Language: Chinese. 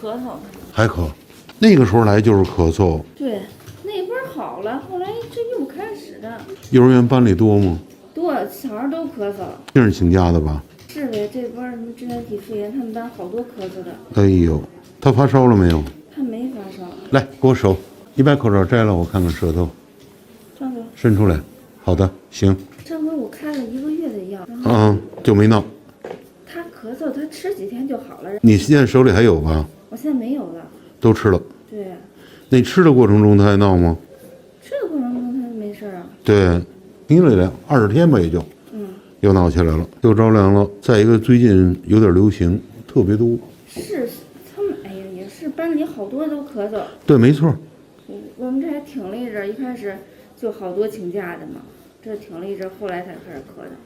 咳嗽。还咳，那个时候来就是咳嗽。对，那会儿好了，后来这又开始了。幼儿园班里多吗？多，小孩都咳嗽。这是请假的吧？是呗，这波什么支原体肺炎，他们班好多咳嗽的。哎呦，他发烧了没有？他没发烧。来，给我手，你把口罩摘了，我看看舌头，上回伸出来。好的，行。上回我开了1个月的药，然后就没闹。他咳嗽，他吃几天就好了。你现在手里还有吧？我现在没有了。都吃了。对，那吃的过程中他还闹吗？吃的过程中他没事啊。对，停了点20天吧，也就。又闹起来了，又着凉了。再一个，最近有点流行，特别多。是，他们哎呀，也是班里好多都咳嗽。对，没错。我们这还挺了一阵，一开始就好多请假的嘛，这挺了一阵，后来才开始咳的。